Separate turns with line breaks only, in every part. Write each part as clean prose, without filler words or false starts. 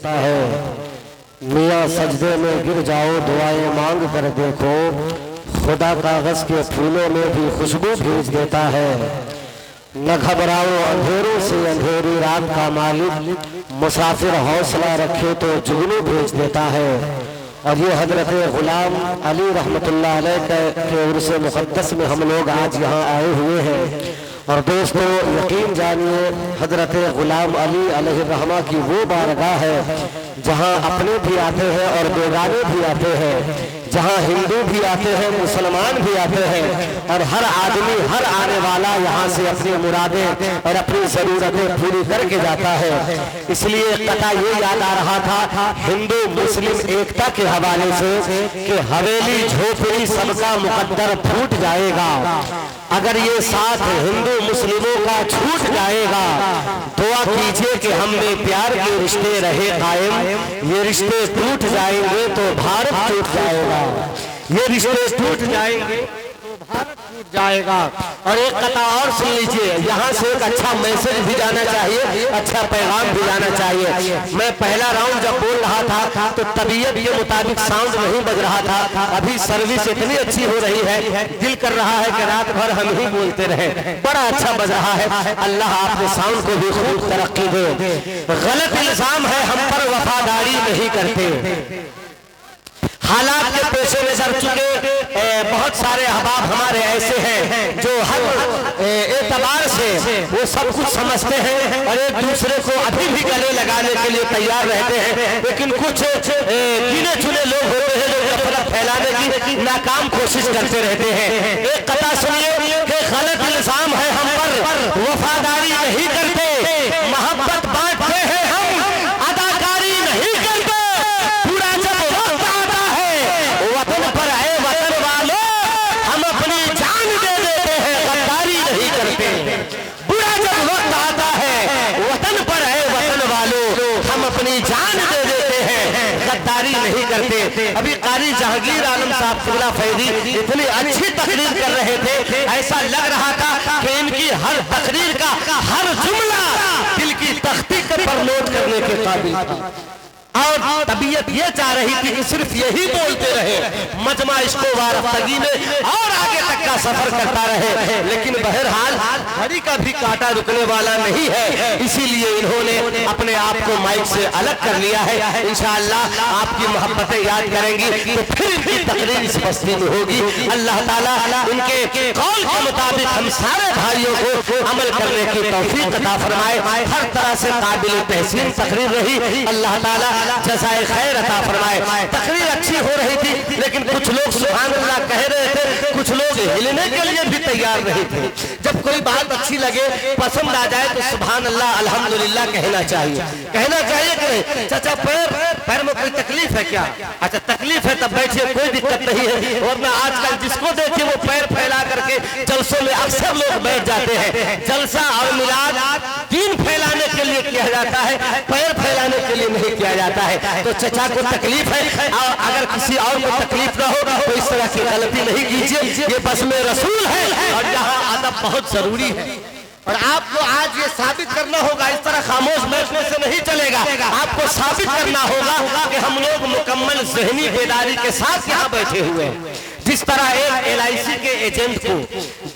है मियाँ सजदे में गिर जाओ दुआएं मांग कर देखो, खुदा कागज के फूलों में भी खुशबू भेज देता है। न घबराओ अंधेरों से अंधेरी रात का मालिक, मुसाफिर हौसला रखे तो जुगनू भेज देता है। और ये हजरत गुलाम अली रहमतुल्लाह अलैह के उर्स मुक़द्दस में हम लोग आज यहाँ आए हुए हैं। और दोस्तों यकीन जानिए हजरत गुलाम अली अलैहिर्रहमा की वो बारगाह है जहाँ अपने भी आते हैं और बेगाने भी आते हैं, जहाँ हिंदू भी आते हैं, मुसलमान भी आते हैं, और हर आदमी हर आने वाला यहाँ से अपनी मुरादें और अपनी ज़रूरतें पूरी करके जाता है। इसलिए कथा ये याद आ रहा था हिंदू मुस्लिम एकता के हवाले से कि हवेली झोपड़ी सबका मुकद्दर फूट जाएगा अगर ये साथ हिंदू मुस्लिमों का छूट जाएगा। दुआ कीजिए कि हमें प्यार के रिश्ते रहे कायम, ये रिश्ते टूट जाएंगे तो भारत टूट जाएगा, ये रिश्ते टूट जाएंगे तो भारत टूट जाएगा। और एक कथा और सुन लीजिए, यहाँ से एक अच्छा मैसेज भी जाना चाहिए, अच्छा पैगाम भी जाना चाहिए। मैं पहला राउंड जब बोल रहा था तो तबीयत के मुताबिक साउंड नहीं बज रहा था। अभी सर्विस इतनी अच्छी हो रही है, दिल कर रहा है कि रात भर हम ही बोलते रहे, बड़ा अच्छा बज रहा है। अल्लाह आपके साउंड को भी खूब तरक्की दे। गलत इल्जाम है हम पर वफादारी नहीं करते। हालात के पेशे नजर चुके बहुत सारे अहबाब हमारे ऐसे हैं जो हर एतबार से वो सब कुछ समझते हैं और एक दूसरे को अभी भी गले लगाने के लिए तैयार रहते हैं, लेकिन कुछ गिने चुने लोग होते हैं जो नफरत फैलाने की नाकाम कोशिश करते रहते हैं। एक कथा सुनिए कि गलत इल्जाम है हम पर वफादारी नहीं करते, मोहब्बत बांटते हैं हम, अदाकारी नहीं करते। पूरा जब वक्त आता है वतन पर है वतन वालों हम अपनी जान दे देते हैं, गद्दारी नहीं करते। पूरा जब वक्त आता है वतन पर है वतन वालों हम अपनी जान दे देते हैं, गद्दारी नहीं करते। अभी कारी जहांगीर आलम साहब फुला फैदी इतनी अच्छी तकरीर कर रहे थे, ऐसा लग रहा था कि इनकी हर तकरीर का हर जुमला दिल की तख्ती पर नोट करने के काबिल था। और तबीयत ये चाह रही थी कि सिर्फ यही बोलते रहे, मजमा इश्को वारफ्तगी में और आगे तक का सफर करता रहे, लेकिन बहरहाल घड़ी का भी कांटा रुकने वाला नहीं है। इसीलिए इन्होंने अपने आप को माइक से अलग कर लिया है। इंशाअल्लाह आपकी मोहब्बतें याद करेंगी तो फिर इनकी तकरीर इस बस्ती में होगी। अल्लाह ताला उनके कौल के मुताबिक हम सारे भाइयों को अमल करने की तौफीक अता फरमाए। हर तरह से काबिल तहसीन तकरीर रही, अल्लाह ताला जज़ाए खैर अता फरमाए। तकरीर अच्छी हो रही थी, लेकिन कुछ लोग सुभान अल्लाह कह रहे थे, कुछ लोग हिलने के लिए भी तैयार नहीं थे। जब कोई बात अच्छी लगे, पसंद आ जाए तो सुभान अल्लाह अल्हम्दुलिल्लाह कहना चाहिए, कहना चाहिए कि नहीं। चाचा पैर में कोई तकलीफ है क्या? अच्छा तकलीफ है तब बैठिए, कोई दिक्कत नहीं है। वरना आजकल जिसको देखिए वो पैर फैला करके जलसों में अक्सर लोग बैठ जाते हैं। जलसा और मिलाद दीन फैलाने के लिए किया जाता है, पैर फैलाने के लिए नहीं किया जाता है। तो चचा को तकलीफ है और अगर किसी और को तकलीफ ना हो तो इस तरह की गलती नहीं कीजिए, ये बस में रसूल है और यहाँ अदब बहुत जरूरी है। और आपको आज ये साबित करना होगा, इस तरह खामोश बैठने से नहीं चलेगा। आपको साबित करना होगा कि हम लोग मुकम्मल ज़हनी बेदारी के साथ यहाँ बैठे हुए हैं। जिस तरह एक LIC के एजेंट को,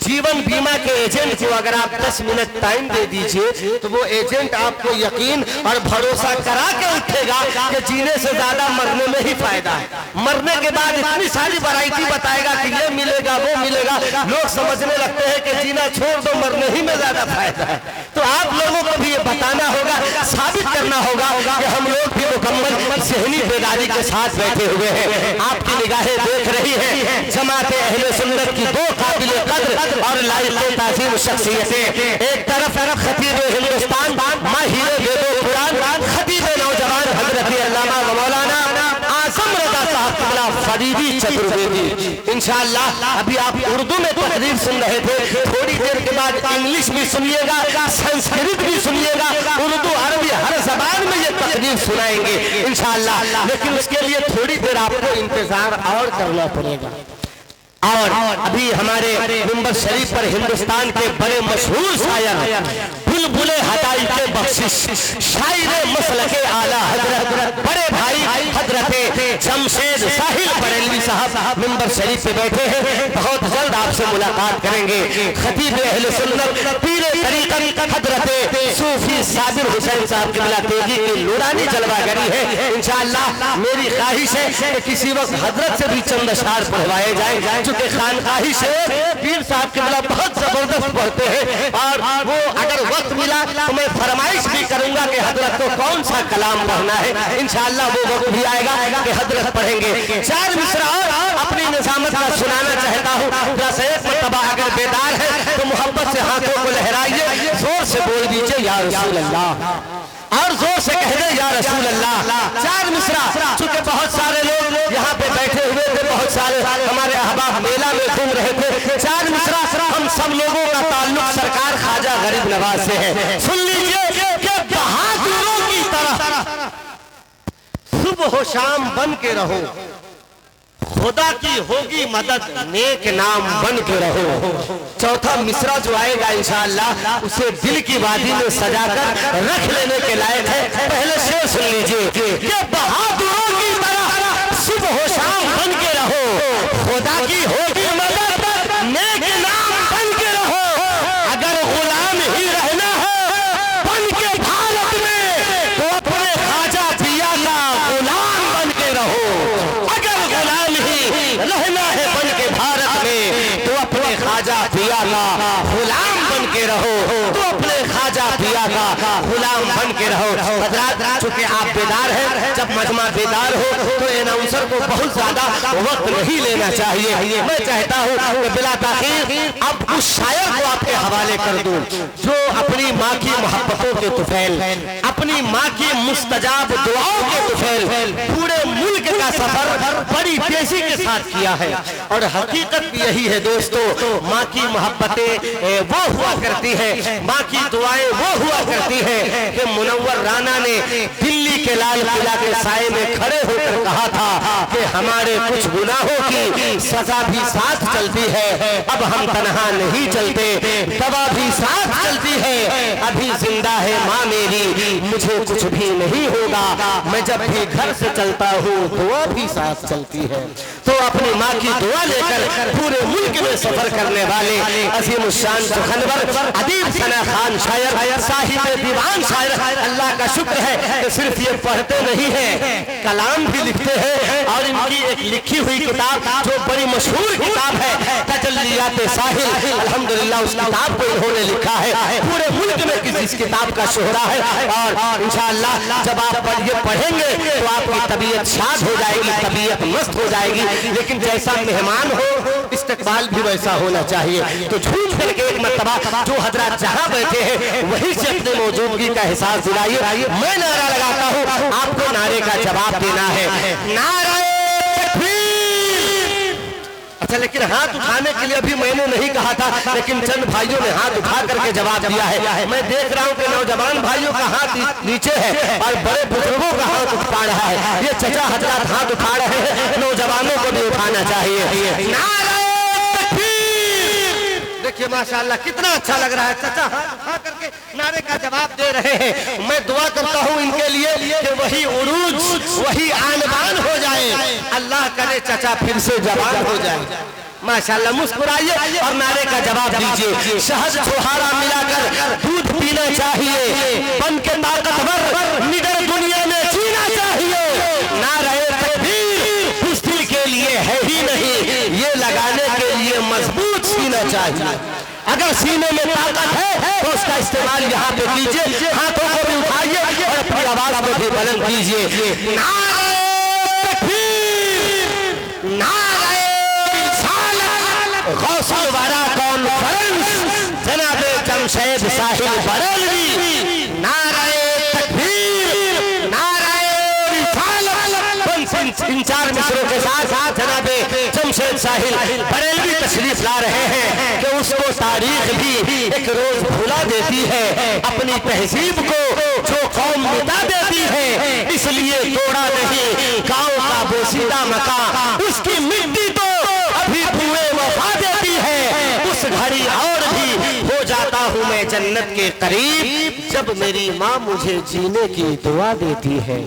जीवन बीमा के एजेंट को अगर आप 10 मिनट टाइम दे दीजिए तो वो एजेंट आपको यकीन और भरोसा करा के उठेगा कि जीने से ज्यादा मरने में ही फायदा है। मरने के बाद इतनी सारी वैरायटी बताएगा कि ये मिलेगा वो मिलेगा, लोग समझने लगते हैं कि जीना छोड़ दो, मरने ही में ज्यादा फायदा है। तो आप लोगों को भी ये बताना होगा, साबित करना होगा कि हम लोग भी मुकम्मल ज़हनी बेदारी के साथ बैठे हुए हैं। आपकी निगाहें देख रही है जमाते अहले सुन्नत की दो काबिल कद्र और लायक ताज़ीम शख्सियतें, एक तरफ खतीब हिंदुस्तान माहिर वेदो कुरान खतीब नौजवान हजरत अल्लामा व मौलाना आज़म रज़ा साहब क़िबला फरीदी चतुर्वेदी। इंशाअल्लाह अभी आप उर्दू में तकरीर सुन रहे थे, थोड़ी देर के बाद इंग्लिश भी सुनिएगा, संस्कृत भी सुनिएगा, उर्दू अरबी हर जबान में ये तकरीर सुनाएंगे इंशाअल्लाह। लेकिन उसके लिए थोड़ी देर आपको इंतजार और करना पड़ेगा। और अभी हमारे मिंबर शरीफ पर हिंदुस्तान के बड़े मशहूर शायर बुलबुले हदाई के बख्शिश शायर मसलके आला हजरत बड़े भाई हजरत जमशेद साहिल बरेलवी साहब मिंबर शरीफ पे बैठे हैं। बहुत जल्द आपसे मुलाकात करेंगे। खतीब अहले सुन्नत पीरे तरीक़त हजरत सूफी साबिर हुसैन साहब क़िबला तेगी की नूरानी जलवागरी है। इंशाअल्लाह मेरी ख्वाहिश है कि किसी वक्त हजरत से भी चंद अशआर पढ़वाए जाए, चूंकि खानकाही से पीर साहब क़िबला बहुत जबरदस्त पढ़ते हैं और वो अगर वक्त मिला तो मैं फरमाइश भी करूंगा कि हजरत को कौन सा कलाम पढ़ना है। इंशाअल्लाह वो वक्त भी आएगा कि हजरत पढ़ेंगे। 4 मिसरा अपनी निजामत का सुनाना चाहता हूँ। एक मरतबा अगर बेदार है तो मोहब्बत से हाथों को लहराइए, जोर से बोल दीजिए या रसूल अल्लाह, और जोर से कह दे या रसूल अल्लाह। 4 मिसरा, चूंकि बहुत सारे लोग यहाँ पे बैठे हुए थे, बहुत सारे हमारे अहबाब मेला में घूम रहे थे। 4 मिसरा हम सब लोगों का ताल्लुक सरकार ख्वाजा गरीब नवाज से है। सुन लीजिए कि बहादुरों की तरह सुबह शाम बन के रहो, खुदा की होगी मदद, नेक नाम बन के रहो। चौथा मिसरा जो आएगा इंशाअल्लाह उसे दिल की वादी में सजाकर रख लेने के लायक है। पहले शेर सुन लीजिए कि बहादुरों की तरह सुबह शाम बन के रहो, खुदा की होगी मदद, नेक नाम बन के रहो। अगर गुलाम ही रहना है बन के भारत में तो अपने ख्वाजा पिया का गुलाम बन के रहो। अगर गुलाम ही रहना है बन के भारत में तो अपने ख्वाजा पिया का गुलाम बन के रहो, तो अपने ख्वाजा पिया का गुलाम बन के रहो। हज़रात चूंकि आप बेदार हैं, जब मजमा बेदार हो तो एनाउंसर को बहुत ज्यादा वक्त नहीं लेना चाहिए। मैं चाहता हूँ कि बिला ताखीर अब उस शायर को आपके हवाले कर दूं जो अपनी माँ की मोहब्बतों के तुफैल, अपनी माँ की मुस्तजाब दुआओं के तुफैल पूरे मुल्क का सफर बड़ी तेजी के साथ किया है। और हकीकत यही है दोस्तों, माँ की मोहब्बतें वो हुआ करती है, माँ की दुआएं वो हुआ करती है कि मुनव्वर राना ने दिल्ली के लाल किला के साए में खड़े होकर कहा था कि हमारे कुछ गुनाहों की सजा भी साथ चलती है, अब हम तन्हा नहीं चलते, दवा भी साथ चलती है, अभी जिंदा है माँ मेरी, मुझे कुछ भी नहीं होगा, मैं जब भी घर से चलता हूँ दुआ भी साथ चलती है। तो अपनी माँ की दुआ लेकर पूरे मुल्क में सफर करने वाले अजीम शान सुखनवर अदीब सना खान शायर, साहिब दीवान शायर, अल्लाह का शुक्र है कि सिर्फ ये पढ़ते नहीं है, कलाम भी लिखते हैं। और इनकी एक लिखी हुई किताब जो बड़ी मशहूर किताब है तजल्लियात साहिल, अल्हम्दुलिल्लाह उस किताब को इन्होंने लिखा है। पूरे मुल्क में इस किताब का शोहरा है और इंशाअल्लाह जब आप ये पढ़ेंगे तो आपकी तबीयत शाद हो जाएगी, तबीयत मस्त हो जाएगी। लेकिन जैसा मेहमान हो इस्तकबाल भी वैसा होना चाहिए। तो झूठ करके एक मर्तबा जो हजरत जहाँ बैठे हैं वहीं से अपने मौजूदगी का एहसास दिलाइए। मैं नारा लगाता हूँ, आपको नारे का जवाब देना है। नारे अच्छा, लेकिन हाथ उठाने के लिए अभी मैंने नहीं कहा था, लेकिन चंद भाइयों ने हाथ उठा करके जवाब दिया है। मैं देख रहा हूँ कि नौजवान भाइयों का हाथ नीचे है और बड़े बुजुर्गों का हाथ उठा रहा है। ये चचा हजरत हाथ उठा रहे हैं, नौजवानों को भी उठाना चाहिए। देखिए माशाअल्लाह कितना अच्छा लग रहा है, चचा हाथ करके नारे का जवाब दे रहे हैं। मैं दुआ करता हूँ इनके लिए कि वही उरूज, वही आनबान हो जाए, अल्लाह करे चचा फिर से जवान हो जाए। माशाअल्लाह मुस्कुराइए और नारे का जवाब दीजिए। शहद छोहारा मिलाकर दूध पीना चाहिए, बन के ताकतवर निडर दुनिया में जीना चाहिए। नारे तकबीर मुश्किल के लिए है ही नहीं, ये लगाने के लिए मजबूत सीना चाहिए। अगर सीने में ताकत है तो उसका इस्तेमाल यहाँ पे कीजिए, हाथों को भी उठाइए और अपनी आवाज को भी बुलंद कीजिए। नारे तकबीर, नारे रिसालत, गौसुल वरा कॉन्फ्रेंस जनाब जमशेद साहिल बरेलवी। नारे तकबीर, नारे रिसालत। इन 4 मिसरों के साथ जनाब जमशेद साहिल बरेलवी तशरीफ ला रहे हैं कि उसको तारीख भी एक रोज भुला देती है, अपनी तहजीब को जो कौम मिटा देती है, इसलिए तोड़ा नहीं गाँव का बोसीदा मकान, उसकी मिट्टी तो अभी धुएं वफा देती है। उस घड़ी और भी हो जाता हूँ मैं जन्नत के करीब, जब मेरी माँ मुझे जीने की दुआ देती है।